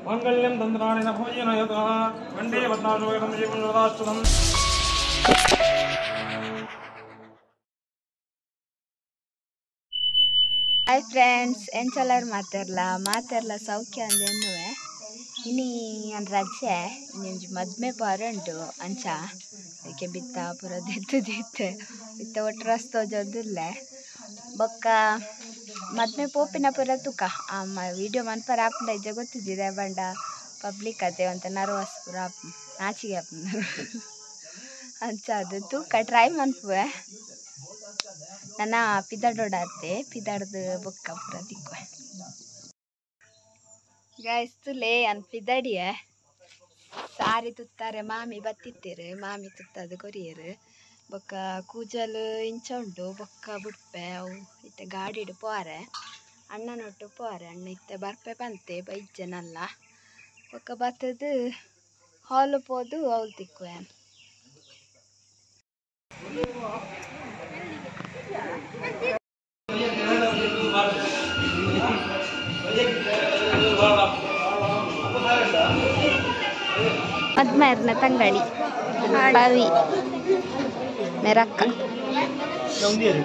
ಮಂಗಲ್ಯಂ ತಂತ್ರಾಣಿನ ಭೋಜನ ಯತಃ Vande ಪದ್ಮಾಶೋಯಂ ಜೀವನದಾಶ್ರಮಂ. Hi friends, ಎಂಚಲರ್ ಮಾತಾರ್ಲ ಸೌಖ್ಯ ಅಂದೆನ್ನುವೆ. ಇನಿ ನನ್ನ ರಜೆ ನಿಂಜು ಮದ್ಮೆ ಪಾರುಂಡು ಅಂಚ ಅದಕ್ಕೆ ಬಿತ್ತ ಪುರ ದಿತ್ತೆ ಬಿತ್ತ ಒಟ್ಟು ರಸ್ತೋಜೊಂದುಲ್ಲೆ ಬೊಕ್ಕ ಮದ್ಮೆ ಪೋಪಿನ ಪುರ ತುಕ ವಿಡಿಯೋ ಮನ್ಪರ ಆಪುಂಡ ಇಜ್ಜೆ ಗೊತ್ತಿದ್ದಿದೆ ಬಂಡ ಪಬ್ಲಿಕ್ ಅದೇ ಅಂತ ನರ್ವಸ್ ಪುರ ನಾಚಿಗೆ ಆಪುಂಡು ಅಂಚ ಅದು ತೂಕ ಟ್ರೈ ಮನ್ಪುವೆ. ನನ್ನ ಪಿದಾಡೋಡಾತೆ ಪಿದಾಡ್ದು ಬೊಕ್ಕ ಪುರ ತಿಕ್ಕುವೆ ಗಾಯ್ಸ್ತುಲೇ ಅನ್ ಪಿದಾಡಿಯೆ ಸಾರಿ ತುತ್ತಾರೆ ಮಾಮಿ ಬತ್ತಿತ್ತೀರು ಮಾಮಿ ತುತ್ತದು ಕೊರಿಯರು ಬೊಕ್ಕ ಕೂಜಲು ಇಂಚ ಉಂಡು ಬೊಕ್ಕ ಬುಡ್ಪೆ ಅವು ಇತ್ತೆ ಗಾಡಿಡು ಪೋರೆ ಅಣ್ಣನೊಟ್ಟು ಪೋರೆ ಅಣ್ಣ ಇತ್ತೆ ಬರ್ಪೆ ಬಂತೆ ಬೈಜ್ಜನಲ್ಲ ಬೊಕ್ಕ ಬತ್ತದು ಹಾಲು ಪೋದು ಅವಳು ತಿಕ್ಕುವೆ. ಮದ್ಮರ್ನ ತಂಗಡಿ ಪವಿ ಮೆರಕ್ಕ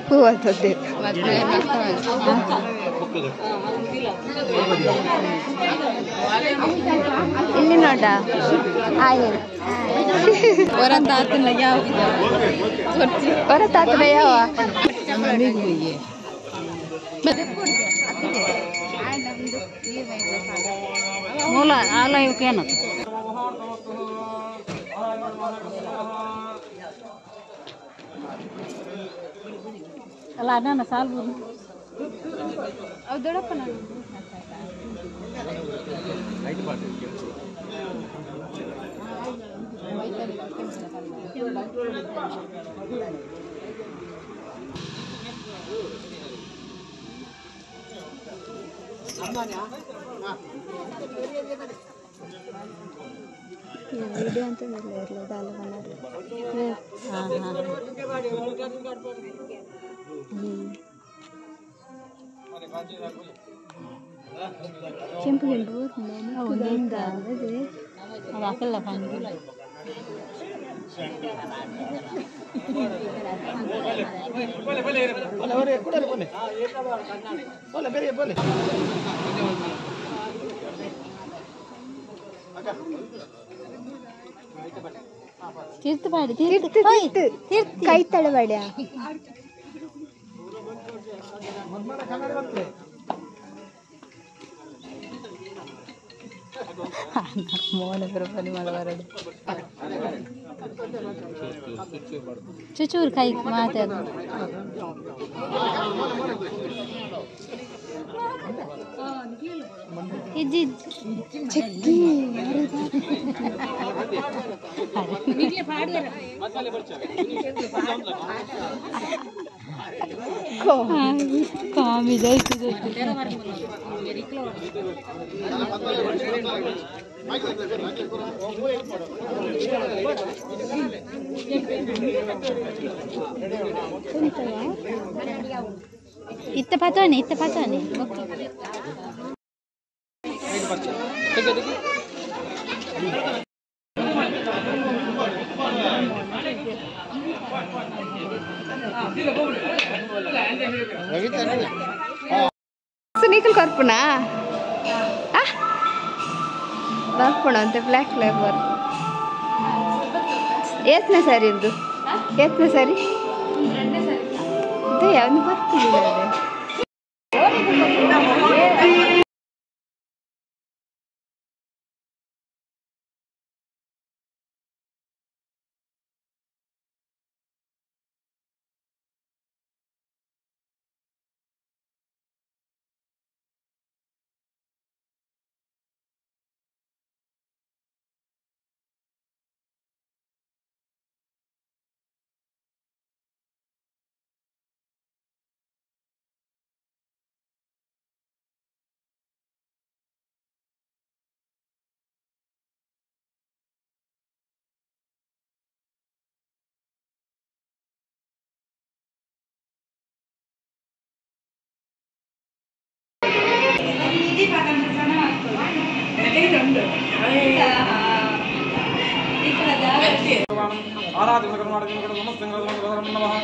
ಹೂವತ್ತದ್ದೆ ಇಲ್ಲಿ ನೋಡ ಆಯ್ತು ಹೊರತಾತನ ಯಾವ ಮೂಲ ಆಲಯಕ್ಕೇನು ಅಲ್ಲ ಅನ್ನ ಸಾಲ್ಬು ಅವು ದೊಡ್ಡಪ್ಪ ನಾನು ವಿಡಿಯೋ ಅಂತ ಇರಲಿಲ್ಲ ದಾಲ ಕೆಂಪು ಕೆಂಪು ಹಾಕಲ್ಲ ತೀರ್ಥಪಾಡಿ ಕೈ ತಡಬೇಡ ಮೋಹನ ಪ್ರಪನಿ ಮಾಡಬಾರದು ಚುಚೂರು ಕೈ ಮಾತಾಡು ಇಜ್ಜಿ ಚಕ್ಕಿ ಕಾಮಿ ಜಾಯ್ತು ಇತ್ತ ಪಾತೋನೆ నీకులు కర్పునా ಬರ್ಪುಣ ಅಂತ ಬ್ಲ್ಯಾಕ್ ಫ್ಲೇವರ್ ಎತ್ತನೇ ಸರಿ ಇದು ಎತ್ತನೇ ಸರಿ ಯಾವ್ದು ಬರ್ತಿಲ್ಲ. आराध्य नमः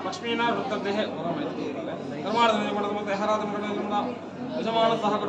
लक्ष्मीना वृत्तदेह यजमान सह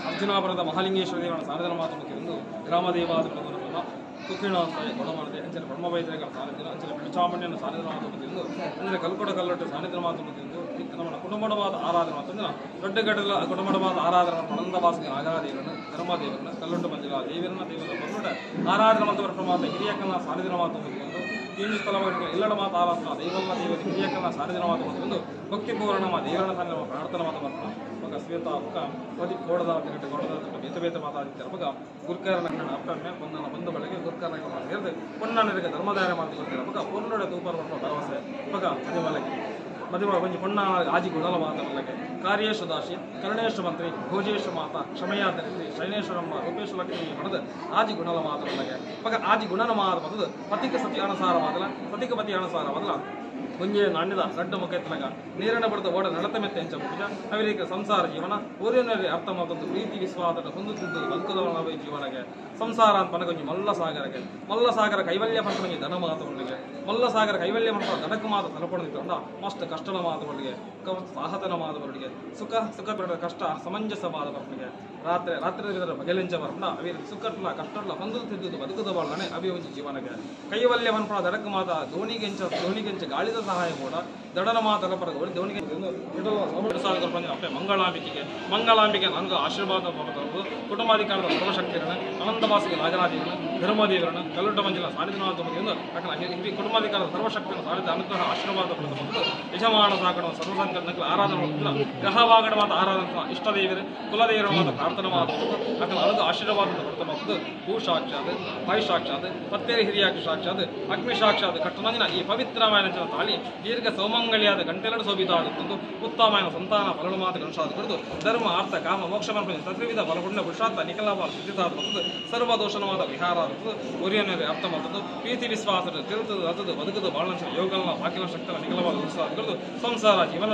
अर्जुनापुರದ ಮಹಾಲಿಂಗೇಶ್ವರ ದೇವರ ಸಾರದನ ಮಾತುಮಕ್ಕೆ ಒಂದು ಗ್ರಾಮ ದೇವಾದ ಪ್ರಧಾನವನ್ನು ಕುಕ್ಕಿಣಾಂತಾಯ ಕೊಡಮಾಡದೆ ಅಂಚನೆ ಬ್ರಹ್ಮವೈದ್ಯಗಳ ಸಾರದಿನ ಅಂಚನೆ ಪಿಚಾಮಣ್ಯನ ಸಾರದನ ಮಾತುಮಕ್ಕೆ ಒಂದು ಅಂದರೆ ಕಲ್ಕೊಡ ಕಲ್ಲೊಟ್ಟು ಸಾರದನ ಮಾತುಮಕ್ಕೆ ಒಂದು ನಮ್ಮ ಕುಟುಂಬವಾದ ಆರಾಧನೆ ಮಾತಂದ್ರೆ ದೊಡ್ಡಗಡಲ ಕುಟುಂಬವಾದ ಆರಾಧನೆ ಆನಂದವಾಸಿಗೆ ನಾಗಾದೇವರನ್ನು ಧರ್ಮದೇವರನ್ನು ಕಲ್ಲೊಟ್ಟು ಬಂದಿಲ್ಲ ದೇವರನ್ನ ದೇವರ ಬಂದುಟ ಆರಾಧನೆ ಮತ್ತು ಪ್ರಮಾದ ಹಿರಿಯಕ್ಕನ ಸಾರದಿನ ಮಾತುಮಕ್ಕೆ ಒಂದು तीन स्थलवाद इल्लड मात आराधना दैवल्ल देव हिरियकल्ल सारदिन मात बंदु भक्तिपूर्ण मा देवरन सारदिन प्रार्थना मात बर्तना मग अस्विता अक्क पदि कोडदा तिगटे कोडदा बेत बेत मातादित्तर मग गुरुकरन कण्ण अಪ್ಪಮ್ಮೆ ಪೊನ್ನನ ಬಂದ ಬಳಿಗೆ ಗುರುಕರನ ಮಾತು ಹೇಳಿದೆ ಪೊನ್ನನರಿಗೆ ಧರ್ಮದಾರ ಮಾತು ಕೊಡ್ತಾರೆ ಮಗ ಪೊನ್ನಡ ತೂಪರವನ್ನು ಭರವಸೆ ಮಗ ಮದಿಮಲಗೆ ಮದಿಮ ಬಂಜಿ ಪೊನ್ನ ಆಜಿ ಗುಣಲ ಮಾತವಲ್ಲಗೆ ಕಾರ್ಯೇಶು ದಾಶಿ ಕರ್ಣೇಶು ಮಂತ್ರಿ ಭೋಜೇಶು ಮಾತಾ ಕ್ಷಮಯಾಧರಿಸಿ ಶೈನೇಶ್ವರಮ್ಮ ರೂಪೇಶು ಲಕ್ಷ್ಮಿ ಮನದ ಆಜಿ ಗುಣಲ ಮಾತವಲ್ಲಗೆ ಮಗ ಆಜಿ ಗುಣನ ಮಾತ ಬಂದದು ಪತಿಗೆ ಸತಿ ಅನುಸಾರ ಮಾತಲ ಸತಿಗೆ ಪತಿ ಅನುಸಾರ ಮೊದಲ ಮುಂಜೆ ನಾಣ್ಯದ ಗಡ್ಡ ಮುಖೆತ್ತಲಗ ನೀರಿನ ಬಡದ ಓಡ ನಡತ ಮೆತ್ತೆ ಹೆಂಚ ಮುಗಿದ ಅವರಿಗೆ ಸಂಸಾರ ಜೀವನ ಊರಿನಲ್ಲಿ ಅರ್ಥ ಮಾತೊಂದು ಪ್ರೀತಿ ವಿಶ್ವಾಸದ ಹೊಂದುತ್ತಿದ್ದು ಬದುಕುದವನವೇ ಜೀವನಗೆ ಸಂಸಾರ ಅಂತ ಪನಗೊಂಜಿ ಮಲ್ಲ ಸಾಗರ ಕೈವಲ್ಯ ಪಂಪನಿಗೆ ಧನ ಮಾತುಗಳಿಗೆ ಮಲ್ಲ ಸಾಗರ ಕೈವಲ್ಯ ಪಂಪ ಧನಕ್ಕೆ ಮಾತು ತಲುಪಣಿತ್ತು ಅಂದ ಮಸ್ತ್ ಕಷ್ಟದ ಮಾತುಗಳಿಗೆ ಸಾಹಸನ ಮಾತುಗಳಿಗೆ ಸುಖ ಬಿಡದ ಕಷ್ಟ ಸಮಂಜಸ ಮಾತುಗಳಿಗೆ ರಾತ್ರಿ ಬಗೆಲೆಂಚ ಬರಂದ ಅವರಿಗೆ ಸುಖಟ್ಲ ಕಷ್ಟಟ್ಲ ಹೊಂದುತ್ತಿದ್ದು ಬದುಕುದ ಬಾಳನೆ ಅಭಿವಂಚಿ ಜೀವನಗೆ ಕೈವಲ್ಯ ಪಂಪ ಧನಕ್ಕೆ ಮಾತ ಧೋಣಿಗೆಂಚ ಗಾಳಿದ ಸಹಾಯ ಕೂಡ ದಡನ ಮಾತಲ್ಲ ಪರಗ ಧೋಣಿಗೆ ಅಪ್ಪೆ ಮಂಗಳಾಂಬಿಕೆ ನನಗೆ ಆಶೀರ್ವಾದ ಬರುವುದು ಕುಟುಂಬಾಧಿಕಾರದ ಸರ್ವಶಕ್ತಿರನ ಅನಂತವಾಸಿಗೆ ರಾಜರಾಜೇವನ ಧರ್ಮದೇವರನ ಕಲ್ಲುಟ ಮಂಜಿನ ಸಾನಿಧ್ಯನಾಥ ಹಿರಿಯ ಕುಟುಂಬಾಧಿಕಾರದ ಸರ್ವಶಕ್ತಿಯನ್ನು ಸಾನಿಧ್ಯ ಅನುಗ್ರಹ ಆಶೀರ್ವಾದ ಪಡೆದು ಯಜಮಾನ ಸಾಕಣ ಸರ್ವಸಂಕಲ್ಪಕ್ಕೆ ಆರಾಧನೆ ಗ್ರಹವಾಗಡ ಮಾತ ಆರಾಧನೆ ಇಷ್ಟದೇವರೇ ಕುಲದೇವರ ಮಾತ ಪ್ರಾರ್ಥನೆ ಮಾಡುವುದು ಅಕಲ ಅನುಗ್ರಹ ಆಶೀರ್ವಾದ ಪಡೆದು ಭೂ ಸಾಕ್ಷಾತ್ ವಾಯು ಸಾಕ್ಷಾತ್ ಪತ್ತೇರಿ ಹಿರಿಯ ಸಾಕ್ಷಾತ್ ಅಗ್ನಿ ಸಾಕ್ಷಾತ್ ಕಟ್ಟನಂಜಿನ ಈ ಪವಿತ್ರమైన ತಾಳಿ ದೀರ್ಘ ಸೌಮಂಗಲಿಯಾದ ಗಂಟೆಲಡು ಶೋಭಿತಾಡುತ್ತಂದು ಉತ್ತಮమైన ಸಂತಾನ ಫಲಡು ಮಾತು ಗಣಸಾದ ಕುರಿತು ಧರ್ಮ ಅರ್ಥ ಕಾಮ ಮೋಕ್ಷ ತತ್ವಿಧ ಫಲಪುಣ್ಯ ಪುರುಷಾರ್ಥ ನಿಖಲವಾದ ಸಿದ್ಧಿತಾದ ಸರ್ವದೋಷಣವಾದ ವಿಹಾರ ಒರಿಯನೇ ಅರ್ಥ ಮತ್ತು ಪ್ರೀತಿ ವಿಶ್ವಾಸದ ತಿರುತದ ಅತದು ಬದುಕದು ಬಾಳಂಶ ಯೋಗಗಳ ಬಾಕಿನ ಶಕ್ತನ ನಿಖಲವಾದ ಕುರಿತು ಸಂಸಾರ ಜೀವನ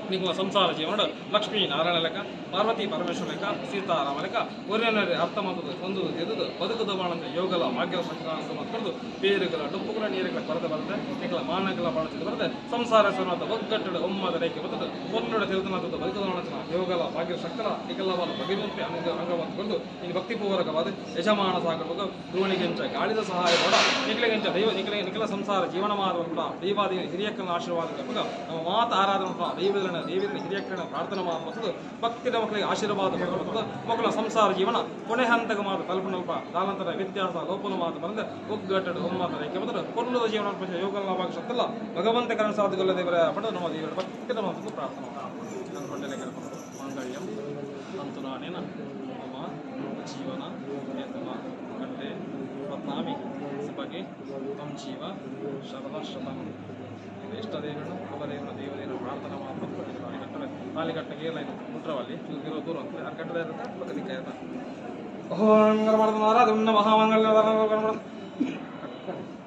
ನಿಖಲ ಸಂಸಾರ ಜೀವನ ಲಕ್ಷ್ಮೀ ನಾರಾಯಣ ಲೆಕ್ಕ ಪಾರ್ವತಿ ಪರಮೇಶ್ವರ ಲೆಕ್ಕ ಸೀತಾರಾಮ ಲೆಕ್ಕ ಒರೆಯನರೆ ಅರ್ಥ ಮಾತುದು ಒಂದು ಎದುದು ಬದುಕುದು ಬಾಣಂತ ಯೋಗಲ ಭಾಗ್ಯ ಸಂಕ್ರಾಂತ ಮತ್ತು ಬೇರುಗಳ ಡುಪ್ಪುಗಳ ನೀರುಗಳ ಕೊರತೆ ಬರುತ್ತೆ ನಿಖಲ ಮಾನಗಳ ಬಾಣತಿದ್ದು ಬರುತ್ತೆ ಸಂಸಾರ ಸ್ವರ್ಣದ ಒಗ್ಗಟ್ಟಡ ಒಮ್ಮದ ರೇಖೆ ಬರ್ತದೆ ಒನ್ನೊಡ ತಿರುತನಾಥದ ಬದುಕುದ ಬಾಣತನ ಯೋಗಲ ಭಾಗ್ಯ ಶಕ್ತರ ನಿಖಲವಾದ ಭಗವಂತೆ ಅಂಗವಂತ ಬರೆದು ಇನ್ನು ಭಕ್ತಿಪೂರ್ವಕವಾದ ಯಜಮಾನ ಸಾಗಬೇಕು ಧ್ರುವಣಿಗೆಂಚ ಗಾಳಿದ ಸಹಾಯ ಕೂಡ ನಿಖಲೆಗೆಂಚ ದೈವ ನಿಖಲ ಸಂಸಾರ ಜೀವನ ಮಾಡುವಂತ ದೈವಾದಿ ಹಿರಿಯಕ್ಕನ ಆಶೀರ್ವಾದ ನಮ್ಮ ಮಾತು ಆರಾಧನ ದೈವದ ದೇವಿನ ಹಿರಿಯಕ್ಕನ ಪ್ರಾರ್ಥನೆ ಮಾಡುವಂಥದ್ದು ಭಕ್ತಿನ ಮಕ್ಕಳಿಗೆ ಆಶೀರ್ವಾದ ಕೊಡುವಂಥದ್ದು ಮಕ್ಕಳ ಸಂಸಾರ ಜೀವನ ಕೊನೆ ಹಂತಕ ಮಾತು ಕಲ್ಪನಲ್ಪ ಕಾಲಾಂತರ ವ್ಯತ್ಯಾಸ ಲೋಪನ ಮಾತು ಬಂದ ಒಗ್ಗಟ್ಟಡ ಒಮ್ಮತ ರೇಖೆ ಬಂದರೆ ಕೊಲ್ಲದ ಜೀವನ ಯೋಗ ಲಾಭ ಶಕ್ತಲ್ಲ ಭಗವಂತ ಕರಣ ಸಾಧುಗಲ್ಲ ದೇವರ ಪಡೆದು ನಮ್ಮ ದೇವರ ಭಕ್ತಿನ ಮಾತು ಪ್ರಾರ್ಥನೆ ನನ್ನ ಹೊಟ್ಟೆಲೆ ಕರ್ಕೊಂಡು ಮಾಂಗಲ್ಯಂ ಅಂತು ನಾನೇನ ನಮ್ಮ ಜೀವನ ವೇತನ ಗಂಟೆ ರತ್ನಾಮಿ ಸಭೆಗೆ ನಮ್ಮ ಜೀವ ಶರದಾ ಶತಂ ಇಷ್ಟದೇವನು ಅವರೇವನ ದೇವರೇನು ಪ್ರಾರ್ಥನೆ ಮಾಡ್ಕೊಂಡು ತಾಲಿಗಟ್ಟಗೆ ಏರ್ಲೈನ್ ಮುಟ್ರವಲ್ಲಿ ಇರೋ ದೂರ ಅಂತ ಆ ಕಟ್ಟದ ಇರುತ್ತೆ ಬದಲಿಕೆ ಆಯ್ತಾ ಓಂ ಗರ್ಭನಾರಾಧನ ಮಹಾಮಂಗಲ್ಯ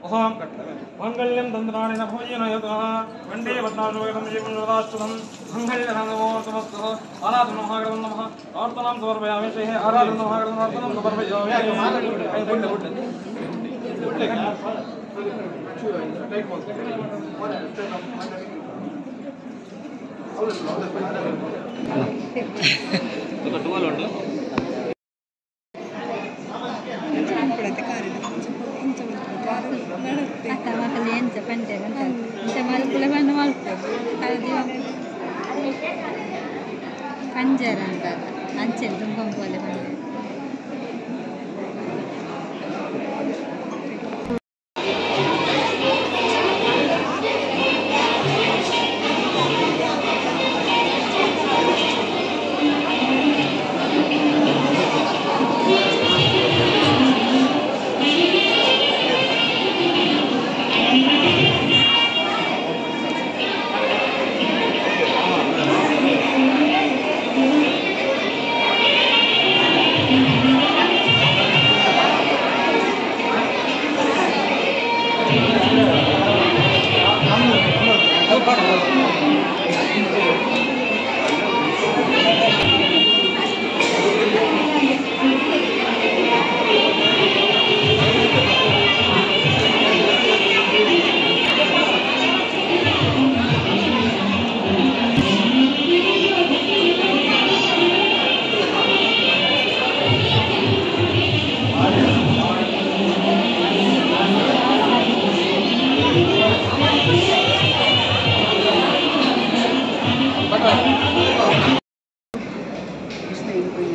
ಓಂ ಕಟ್ಟವೆ ಮಂಗಲ್ಯಂ ತಂದ್ರಾಣಿನ ಭೋಜನ ಯೋಗಃ ವಂದೇ ಪದ್ಮಾಶೋಯಂ ಜೀವನದಾಶ್ರಮಂ ಮಂಗಲ್ಯನಮೋರ್ತಮಸ್ತಃ ಆರಾಧನ ಮಹಾಗಣಂ ನಮಃ ಪ್ರಾರ್ಥನಾಂ ಸಮರ್ಪಯಾಮಿ ಶ್ರೀ ಆರಾಧನ ಮಹಾಗಣಂ ಪ್ರಾರ್ಥನಾಂ ಸಮರ್ಪಯಾಮಿ ಪಂಜರ ಅಂತ ಅಂಚೆಲ್ ದುಂಬಂಪೋಲೆ ಬಂದಿದೆ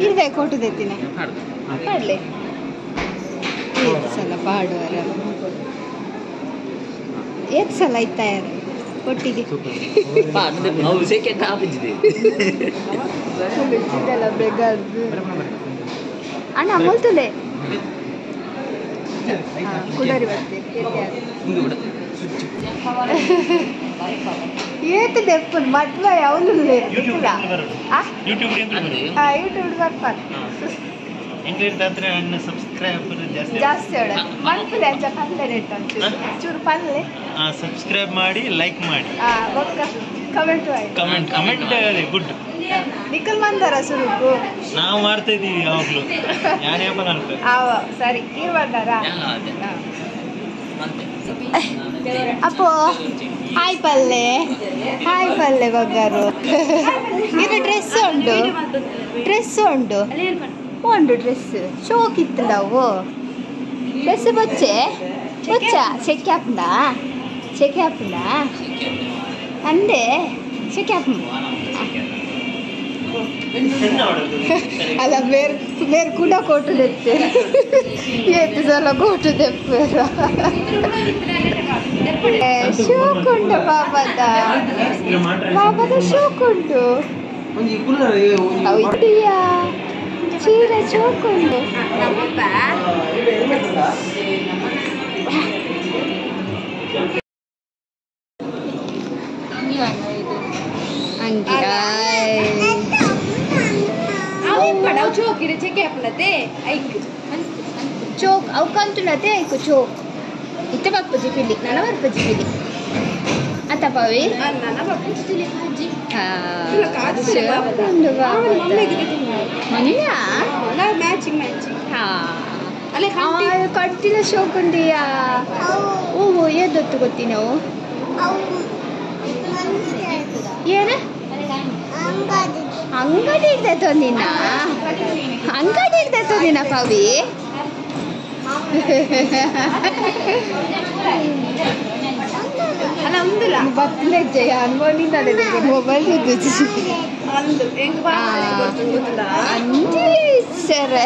ಇರ್ದೆ ಕೊಟ್ಟು ತೆತ್ತಿನ ಪಾಡ್ಲೆ ಸಲ ಪಾಡುವರ ಏತ್ ಸಲ ಇತ್ತ ಯಾರು ಒಟ್ಟಿಗೆ ಅಣ್ಣ ಮೊಲ್ತದೆ ಕುಡರಿ ಬರ್ತೆ ಏತ್ ದೆಪ್ಪನ್ ಮದ್ವೆ ಅವನು ಯೂಟ್ಯೂಬ್ ಬರ್ಪಾರ ಜಾಸ್ತಿ ಮನ್ಪುಲೆ ಅಂಚ ಪಲ್ಲೆ ರೇಟ್ ಚೂರು ಪಲ್ಲೆ ಸಬ್ಸ್ಕ್ರೈಬ್ ಮಾಡಿ ಲೈಕ್ ಮಾಡಿ ಕಮೆಂಟ್ ಗುಡ್ ನಿಖಲ್ ಮಂದಾರ ಸುರುಕು ನಾವು ಮಾಡ್ತಾ ಇದೀವಿ ಯಾವಾಗ್ಲೂ ಸರಿ ಇರುವಾಗಾರ ಅಪ್ಪೋ ಹಾಯ್ ಪಲ್ಲೆ ಬಗ್ಗಾರು ಇದು ಡ್ರೆಸ್ ಉಂಟು ಡ್ರೆಸ್ ಶೋಕ್ ಇತ್ತು ನಾವು ಡ್ರೆಸ್ ಬೊಚ್ಚ ಸೆಕೆ ಹಾಪುಂಡ ಅಂದೆ ಸೆಕೆ ಹಾಪು ಅಲ್ಲ ಬೇರೆ ಕೂಡ ಕೊಟ್ಟು ತೆಪ್ಪೆ ಏತು ಸಲ ಕೊಟ್ಟು ತೆಪ್ಪರ ಶೋಕುಂಟು ಬಾಬದ ಶೋಕುಂಟು ಹೌದಿಯಾ ಚೀರೆ ಶೋಕುಂಟು ಚೋಕ್ ಅವು ಕಂತುಲತೆ ಐಕು ಚೋಕ್ ಇತ್ತ ಬರ್ಪಜಿ ಪಿಲಿ ನನ್ನ ಬರ್ಪಜಿ ಪಿಲಿ ಅತ್ತ ಪವಿ ಕಟ್ಟಿದ ಶೋಕುಂಡಿಯಾ ಓಹೋ ಏದೊತ್ತು ಗೊತ್ತಿ ನಾವು ಏನ ಅಂಗಡಿ ಇರ್ತೈತೋ ನಿನ್ನ ಅಂಗಡಿ ಇರ್ತೈತೋ ನಿನ್ನ ಪವಿ ಬತ್ತಲೆ ಜಯ ಅನ್ಕೊಂಡಿದ್ದ ಮೊಬೈಲ್ ಸರಿ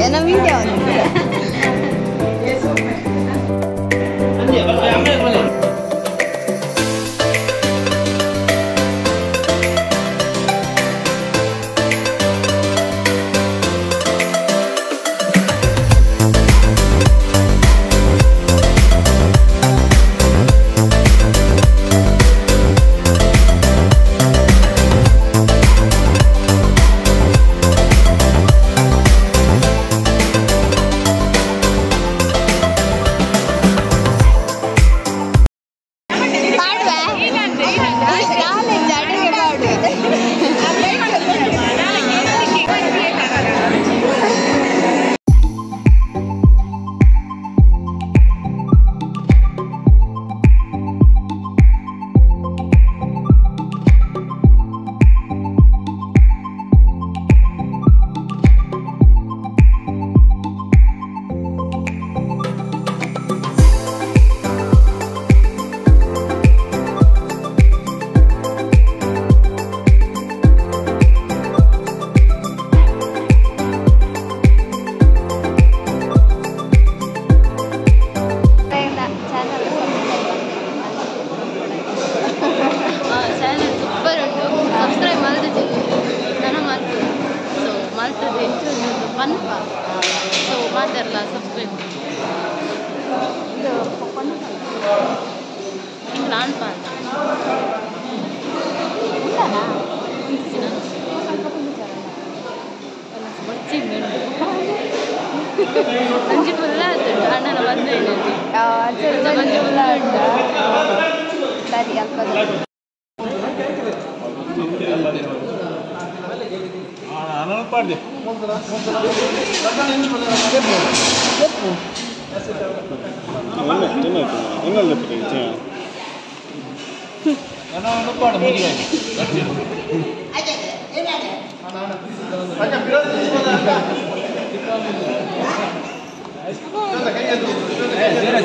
ಏನೋ ವಿಡಿಯೋ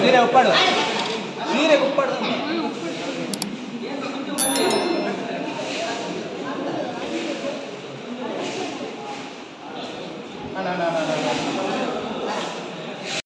ಸೀರೆ ಉಪ್ಪಾಡು ಸೀರೆ ಉಪ್ಪ